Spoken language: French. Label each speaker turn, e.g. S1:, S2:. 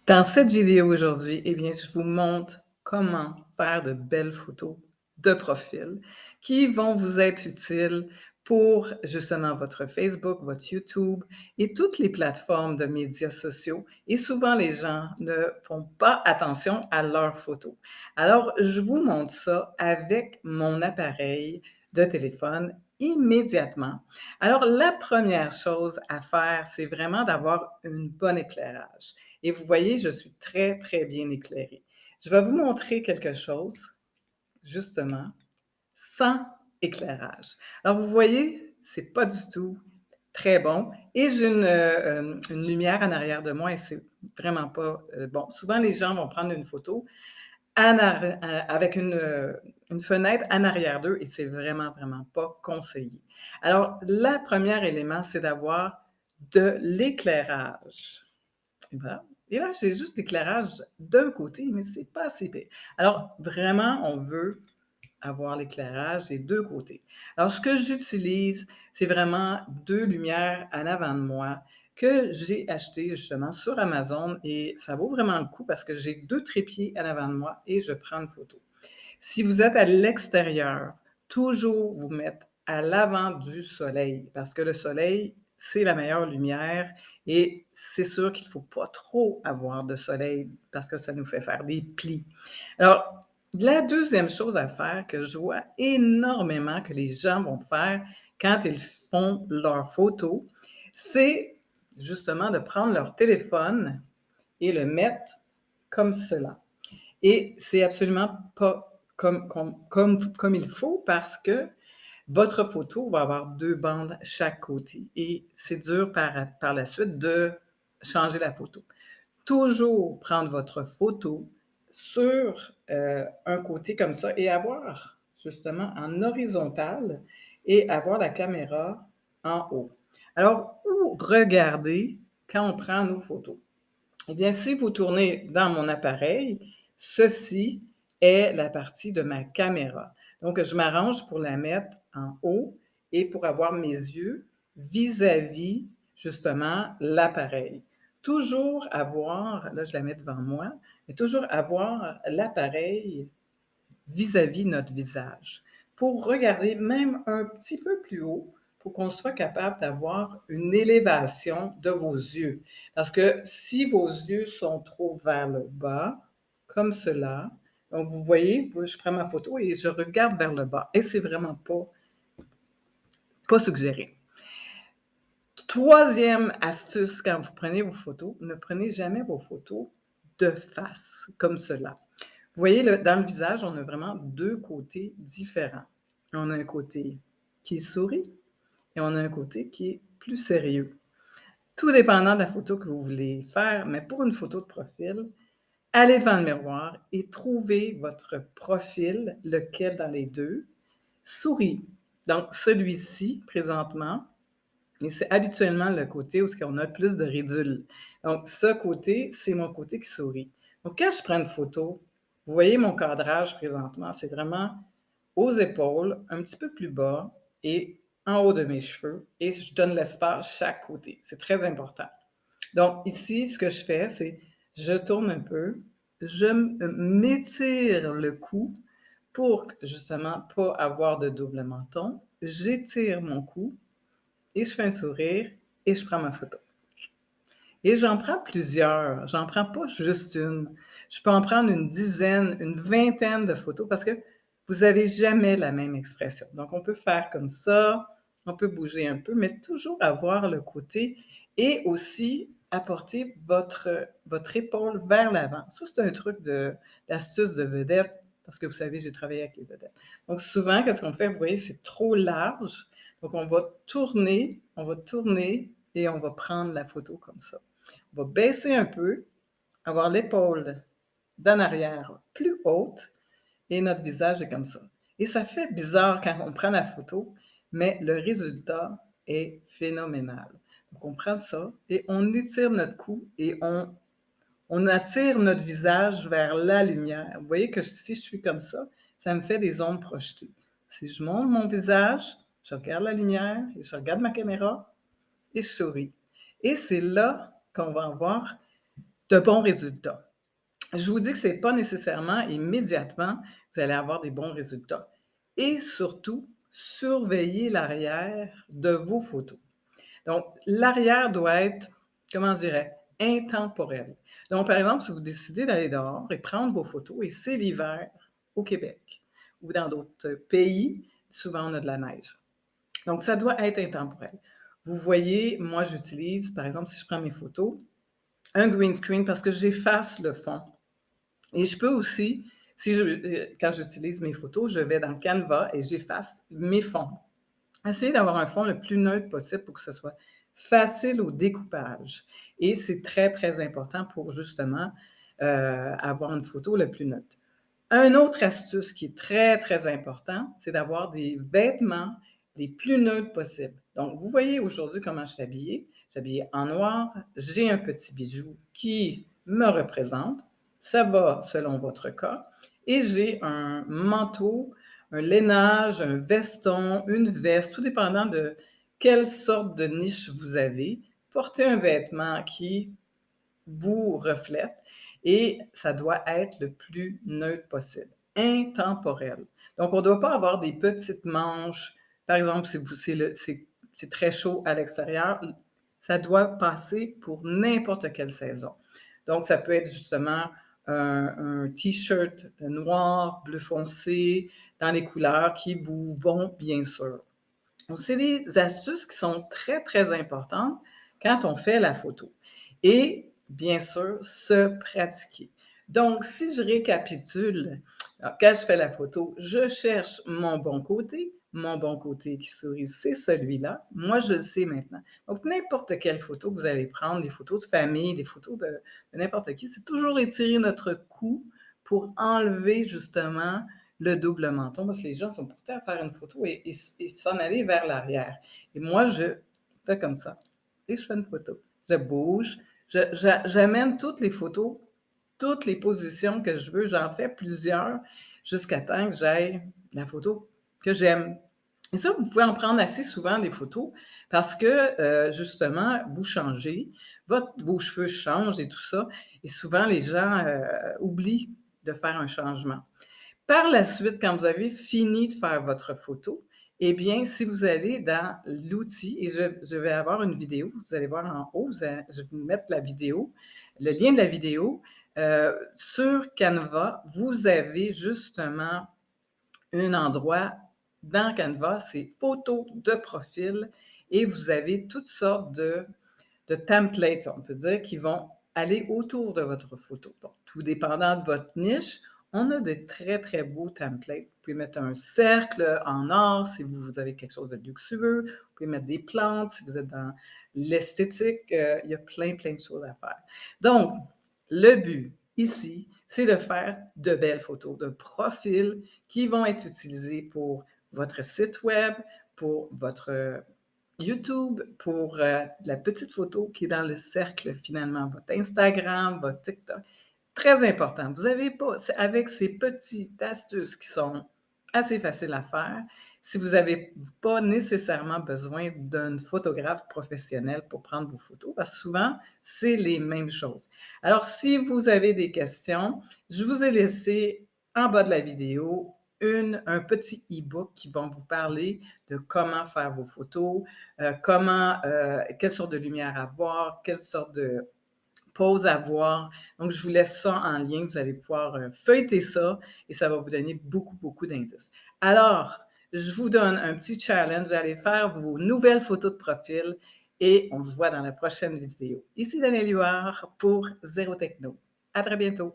S1: Dans cette vidéo aujourd'hui, eh bien, je vous montre comment faire de belles photos de profil qui vont vous être utiles pour justement votre Facebook, votre YouTube et toutes les plateformes de médias sociaux. Et souvent, les gens ne font pas attention à leurs photos. Alors, je vous montre ça avec mon appareil de téléphone immédiatement. Alors, la première chose à faire, c'est vraiment d'avoir un bon éclairage. Et vous voyez, je suis très, très bien éclairée. Je vais vous montrer quelque chose, justement, sans éclairage. Alors, vous voyez, c'est pas du tout très bon et j'ai une lumière en arrière de moi et c'est vraiment pas, bon. Souvent, les gens vont prendre une photo avec une fenêtre en arrière d'eux et c'est vraiment, vraiment pas conseillé. Alors, la première élément, c'est d'avoir de l'éclairage. Et voilà. Et là, j'ai juste l'éclairage d'un côté, mais c'est pas assez pire. Alors, vraiment, on veut avoir l'éclairage des 2 côtés. Alors, ce que j'utilise, c'est vraiment 2 lumières en avant de moi que j'ai achetées justement sur Amazon et ça vaut vraiment le coup parce que j'ai 2 trépieds en avant de moi et je prends une photo. Si vous êtes à l'extérieur, toujours vous mettre à l'avant du soleil parce que le soleil, c'est la meilleure lumière et c'est sûr qu'il ne faut pas trop avoir de soleil parce que ça nous fait faire des plis. Alors, la deuxième chose à faire que je vois énormément que les gens vont faire quand ils font leurs photos, c'est justement de prendre leur téléphone et le mettre comme cela. Et c'est absolument pas comme il faut parce que votre photo va avoir 2 bandes chaque côté et c'est dur par la suite de changer la photo. Toujours prendre votre photo sur, un côté comme ça et avoir justement en horizontal et avoir la caméra en haut. Alors, où regarder quand on prend nos photos? Eh bien, si vous tournez dans mon appareil, ceci est la partie de ma caméra. Donc, je m'arrange pour la mettre en haut et pour avoir mes yeux vis-à-vis, justement, l'appareil. Toujours avoir, là, je la mets devant moi, mais toujours avoir l'appareil vis-à-vis notre visage pour regarder même un petit peu plus haut pour qu'on soit capable d'avoir une élévation de vos yeux. Parce que si vos yeux sont trop vers le bas, comme cela, donc vous voyez, je prends ma photo et je regarde vers le bas et c'est vraiment pas suggéré. Troisième astuce quand vous prenez vos photos, ne prenez jamais vos photos de face, comme cela. Vous voyez, dans le visage, on a vraiment 2 côtés différents. On a un côté qui sourit et on a un côté qui est plus sérieux. Tout dépendant de la photo que vous voulez faire, mais pour une photo de profil, allez devant le miroir et trouvez votre profil, lequel dans les 2 sourit. Donc celui-ci, présentement, et c'est habituellement le côté où on a plus de ridules. Donc, ce côté, c'est mon côté qui sourit. Donc, quand je prends une photo, vous voyez mon cadrage présentement, c'est vraiment aux épaules, un petit peu plus bas et en haut de mes cheveux et je donne l'espace chaque côté. C'est très important. Donc, ici, ce que je fais, c'est je tourne un peu, m'étire le cou pour justement pas avoir de double menton. J'étire mon cou et je fais un sourire et je prends ma photo. Et j'en prends plusieurs, j'en prends pas juste une. Je peux en prendre une dizaine, une vingtaine de photos parce que vous avez jamais la même expression. Donc on peut faire comme ça, on peut bouger un peu, mais toujours avoir le côté et aussi apporter votre épaule vers l'avant. Ça, c'est un truc d'astuce de vedette parce que vous savez, j'ai travaillé avec les vedettes. Donc souvent, qu'est-ce qu'on fait? Vous voyez, c'est trop large. Donc on va tourner et on va prendre la photo comme ça. On va baisser un peu, avoir l'épaule d'en arrière plus haute et notre visage est comme ça. Et ça fait bizarre quand on prend la photo, mais le résultat est phénoménal. Donc on prend ça et on étire notre cou et on attire notre visage vers la lumière. Vous voyez que si je suis comme ça me fait des ombres projetées. Si je monte mon visage, je regarde la lumière et je regarde ma caméra et je souris. Et c'est là qu'on va avoir de bons résultats. Je vous dis que c'est pas nécessairement immédiatement vous allez avoir des bons résultats et surtout, surveillez l'arrière de vos photos. Donc, l'arrière doit être, comment je dirais, intemporel. Donc, par exemple, si vous décidez d'aller dehors et prendre vos photos et c'est l'hiver au Québec ou dans d'autres pays, souvent on a de la neige. Donc, ça doit être intemporel. Vous voyez, moi, j'utilise, par exemple, si je prends mes photos, un green screen parce que j'efface le fond. Et je peux aussi, si je, quand j'utilise mes photos, je vais dans Canva et j'efface mes fonds. Essayez d'avoir un fond le plus neutre possible pour que ce soit facile au découpage. Et c'est très, très important pour justement avoir une photo le plus neutre. Un autre astuce qui est très, très important, c'est d'avoir des vêtements les plus neutres possibles. Donc, vous voyez aujourd'hui comment je suis habillée. Je suis habillée en noir, j'ai un petit bijou qui me représente, ça va selon votre cas, et j'ai un manteau, un lainage, un veston, une veste, tout dépendant de quelle sorte de niche vous avez. Portez un vêtement qui vous reflète et ça doit être le plus neutre possible, intemporel. Donc, on ne doit pas avoir des petites manches. Par exemple, si vous, c'est très chaud à l'extérieur, ça doit passer pour n'importe quelle saison. Donc, ça peut être justement un T-shirt noir, bleu foncé, dans les couleurs qui vous vont bien sûr. Donc, c'est des astuces qui sont très, très importantes quand on fait la photo. Et bien sûr, se pratiquer. Donc, si je récapitule, alors, quand je fais la photo, je cherche mon bon côté. Mon bon côté qui sourit, c'est celui-là. Moi, je le sais maintenant. Donc, n'importe quelle photo que vous allez prendre, des photos de famille, des photos de n'importe qui, c'est toujours étirer notre cou pour enlever justement le double menton parce que les gens sont portés à faire une photo et s'en aller vers l'arrière. Et moi, je fais comme ça et je fais une photo. Je bouge, j'amène toutes les photos, toutes les positions que je veux. J'en fais plusieurs jusqu'à temps que j'aille la photo que j'aime. Et ça, vous pouvez en prendre assez souvent des photos parce que, justement, vous changez, vos cheveux changent et tout ça. Et souvent, les gens oublient de faire un changement. Par la suite, quand vous avez fini de faire votre photo, eh bien, si vous allez dans l'outil, et je vais avoir une vidéo, vous allez voir en haut, je vais vous mettre la vidéo, le lien de la vidéo. Sur Canva, vous avez justement un endroit dans Canva, c'est photos de profil, et vous avez toutes sortes de templates, on peut dire, qui vont aller autour de votre photo. Donc, tout dépendant de votre niche, on a des très, très beaux templates. Vous pouvez mettre un cercle en or si vous avez quelque chose de luxueux. Vous pouvez mettre des plantes si vous êtes dans l'esthétique. Il y a plein, plein de choses à faire. Donc, le but ici, c'est de faire de belles photos de profil qui vont être utilisées pour votre site web, pour votre YouTube, pour la petite photo qui est dans le cercle finalement, votre Instagram, votre TikTok. Très important. Vous avez pas, avec ces petites astuces qui sont assez faciles à faire, si vous n'avez pas nécessairement besoin d'un photographe professionnel pour prendre vos photos, parce que souvent, c'est les mêmes choses. Alors, si vous avez des questions, je vous ai laissé en bas de la vidéo un petit e-book qui va vous parler de comment faire vos photos, quelle sorte de lumière avoir, quelle sorte de pause à voir. Donc, je vous laisse ça en lien. Vous allez pouvoir feuilleter ça et ça va vous donner beaucoup, beaucoup d'indices. Alors, je vous donne un petit challenge. Allez faire vos nouvelles photos de profil et on se voit dans la prochaine vidéo. Ici Danielle Huard pour Zéro Techno. À très bientôt.